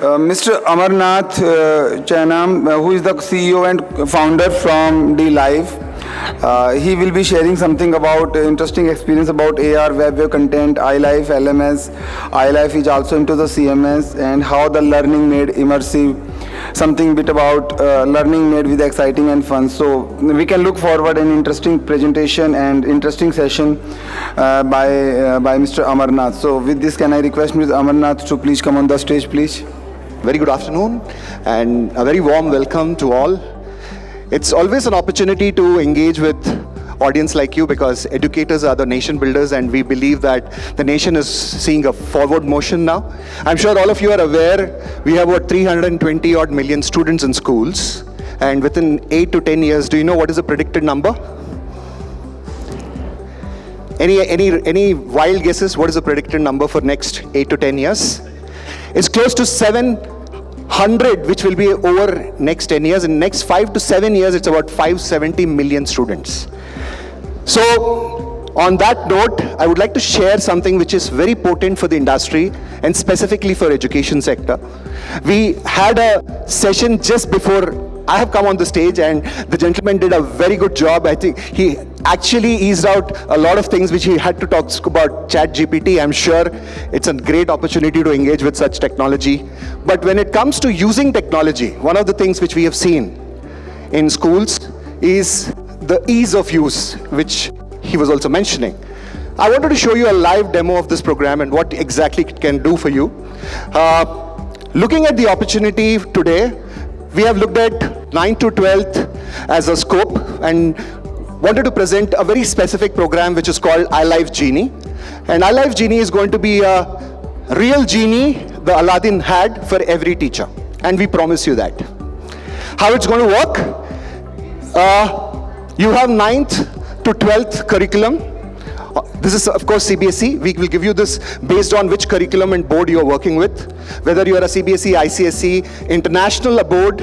Mr. Amarnath Chayanam, who is the CEO and founder from iLife. He will be sharing something about interesting experience about AR, web content, iLife, LMS. iLife is also into the CMS and how the learning made immersive. Something bit about learning made with exciting and fun. So we can look forward an interesting presentation and interesting session by Mr. Amarnath. So with this, can I request Mr. Amarnath to please come on the stage, please? Very good afternoon and a very warm welcome to all. It's always an opportunity to engage with audience like you because educators are the nation builders and we believe that the nation is seeing a forward motion now. I'm sure all of you are aware we have about 320 odd million students in schools, and within 8 to 10 years, do you know what is the predicted number? Any wild guesses? What is the predicted number for next 8 to 10 years? It's close to 700, which will be over next 10 years. In next 5 to 7 years, it's about 570 million students. So, on that note, I would like to share something which is very potent for the industry and specifically for education sector. We had a session just before I have come on the stage, and the gentleman did a very good job. I think he actually eased out a lot of things which he had to talk about ChatGPT. I'm sure it's a great opportunity to engage with such technology. But when it comes to using technology, one of the things which we have seen in schools is the ease of use, which he was also mentioning. I wanted to show you a live demo of this program and what exactly it can do for you. Looking at the opportunity today, we have looked at 9th to 12th as a scope and wanted to present a very specific program which is called iLife Genie. And iLife Genie is going to be a real genie the Aladdin had for every teacher. And we promise you that. How it's going to work? You have 9th to 12th curriculum. This is of course CBSE. We will give you this based on which curriculum and board you are working with. Whether you are a CBSE, ICSE, international board,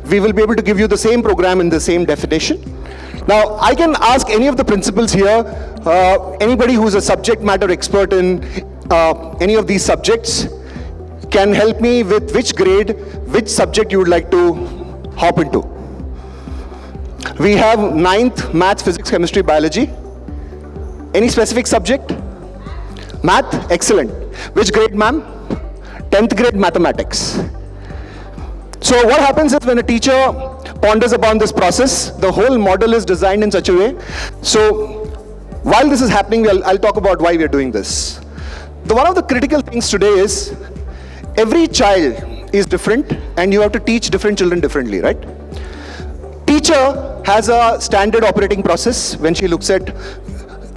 we will be able to give you the same program in the same definition. Now, I can ask any of the principals here, anybody who is a subject matter expert in any of these subjects, can help me with which grade, which subject you would like to hop into. We have 9th, maths, physics, chemistry, biology. Any specific subject? Math? Excellent. Which grade, ma'am? 10th grade mathematics. So what happens is when a teacher ponders upon this process, the whole model is designed in such a way. So while this is happening, I'll talk about why we are doing this. One of the critical things today is every child is different and you have to teach different children differently, right? Teacher has a standard operating process when she looks at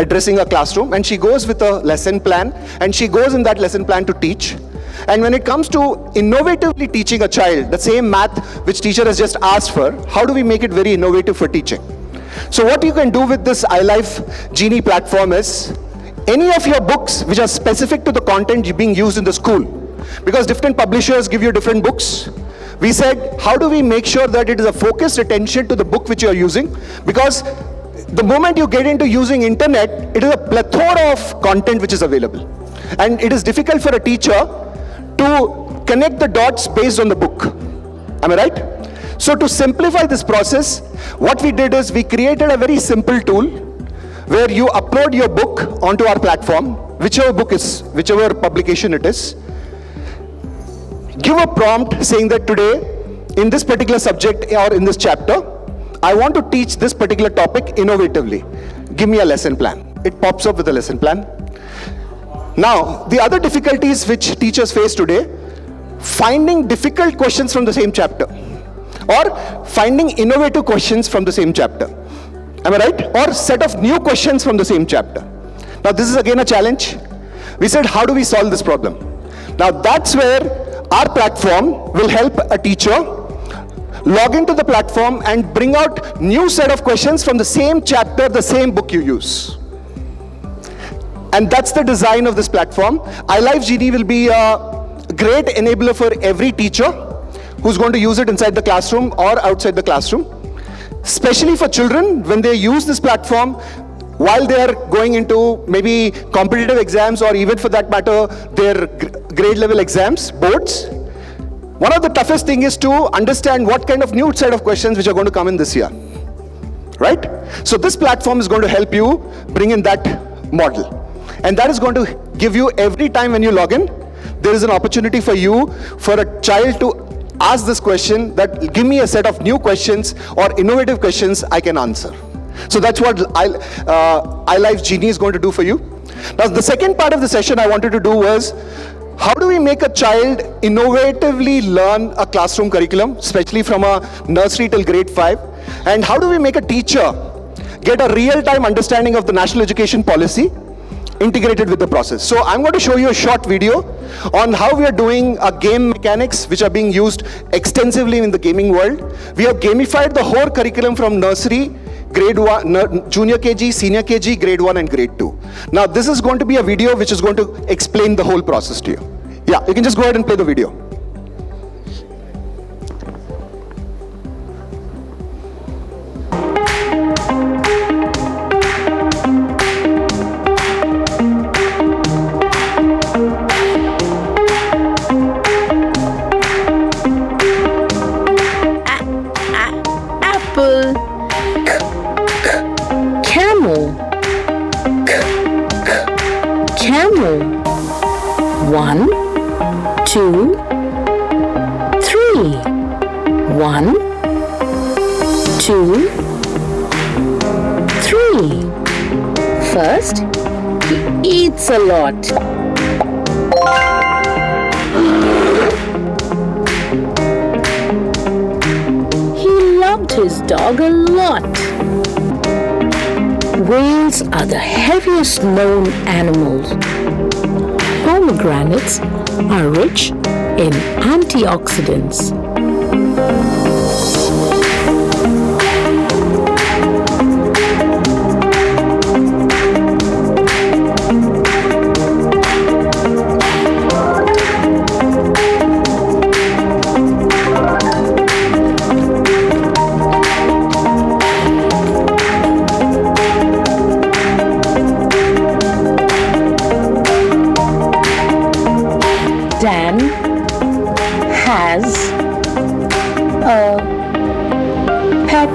addressing a classroom, and she goes with a lesson plan, and she goes in that lesson plan to teach. And when it comes to innovatively teaching a child, the same math which teacher has just asked for, how do we make it very innovative for teaching? So what you can do with this iLife Genie platform is, any of your books which are specific to the content being used in the school, because different publishers give you different books, we said, how do we make sure that it is a focused attention to the book which you are using? Because the moment you get into using internet, it is a plethora of content which is available. And it is difficult for a teacher to connect the dots based on the book. Am I right? So to simplify this process, what we did is we created a very simple tool where you upload your book onto our platform, whichever book is, whichever publication it is. Give a prompt saying that today, in this particular subject or in this chapter, I want to teach this particular topic innovatively. Give me a lesson plan. It pops up with a lesson plan. Now, the other difficulties which teachers face today, finding difficult questions from the same chapter, or finding innovative questions from the same chapter. Am I right? Or set of new questions from the same chapter. Now, this is again a challenge. We said, how do we solve this problem? Now, that's where our platform will help a teacher log into the platform and bring out new set of questions from the same chapter, the same book you use. And that's the design of this platform. iLife Genie will be a great enabler for every teacher who's going to use it inside the classroom or outside the classroom. Especially for children, when they use this platform, while they are going into maybe competitive exams or even for that matter, their grade level exams, boards, One of the toughest thing is to understand what kind of new set of questions which are going to come in this year, right? So this platform is going to help you bring in that model. And that is going to give you, every time when you log in, there is an opportunity for you, for a child to ask this question, that give me a set of new questions or innovative questions I can answer. So that's what iLife Genie is going to do for you. Now, the second part of the session I wanted to do was, how do we make a child innovatively learn a classroom curriculum, especially from a nursery till grade 5? And how do we make a teacher get a real-time understanding of the national education policy integrated with the process? So I'm going to show you a short video on how we are doing game mechanics which are being used extensively in the gaming world. We have gamified the whole curriculum from nursery, grade 1, junior KG, senior KG, grade 1 and grade 2. Now this is going to be a video which is going to explain the whole process to you. Yeah, you can just go ahead and play the video. Apple. Camel. Camel. 1, 2, 3. 1, 2, 3. First, he eats a lot. He loved his dog a lot. Whales are the heaviest known animals. Pomegranates are rich in antioxidants. Dan has a pet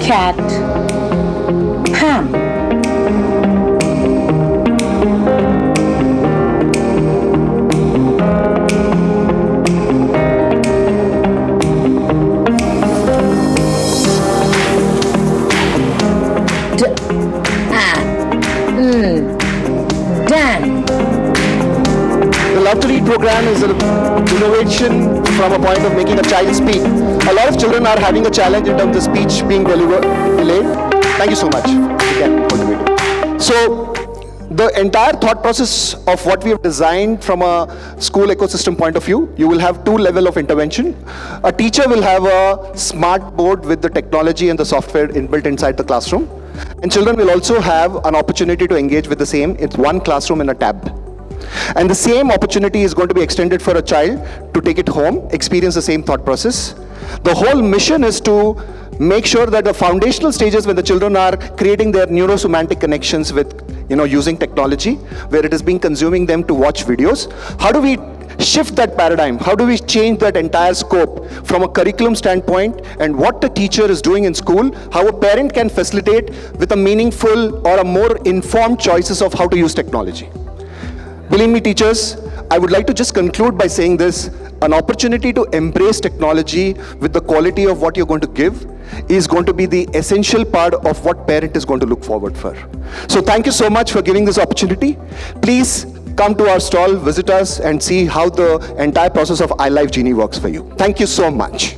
cat, Pam. Dan. The Love to Read program is an innovation from a point of making a child speak. A lot of children are having a challenge in terms of speech being delayed. Thank you so much. You can hold the video. So the entire thought process of what we have designed from a school ecosystem point of view, you will have two levels of intervention. A teacher will have a smart board with the technology and the software inbuilt inside the classroom. And children will also have an opportunity to engage with the same. It's one classroom in a tab. And the same opportunity is going to be extended for a child to take it home, experience the same thought process. The whole mission is to make sure that the foundational stages when the children are creating their neurosemantic connections with, using technology, where it is being consuming them to watch videos. How do we shift that paradigm? How do we change that entire scope from a curriculum standpoint and what the teacher is doing in school, how a parent can facilitate with a meaningful or a more informed choices of how to use technology? Believe me, teachers, I would like to just conclude by saying this: an opportunity to embrace technology with the quality of what you're going to give is going to be the essential part of what parent is going to look forward for. So thank you so much for giving this opportunity. Please come to our stall, visit us, and see how the entire process of iLife Genie works for you. Thank you so much.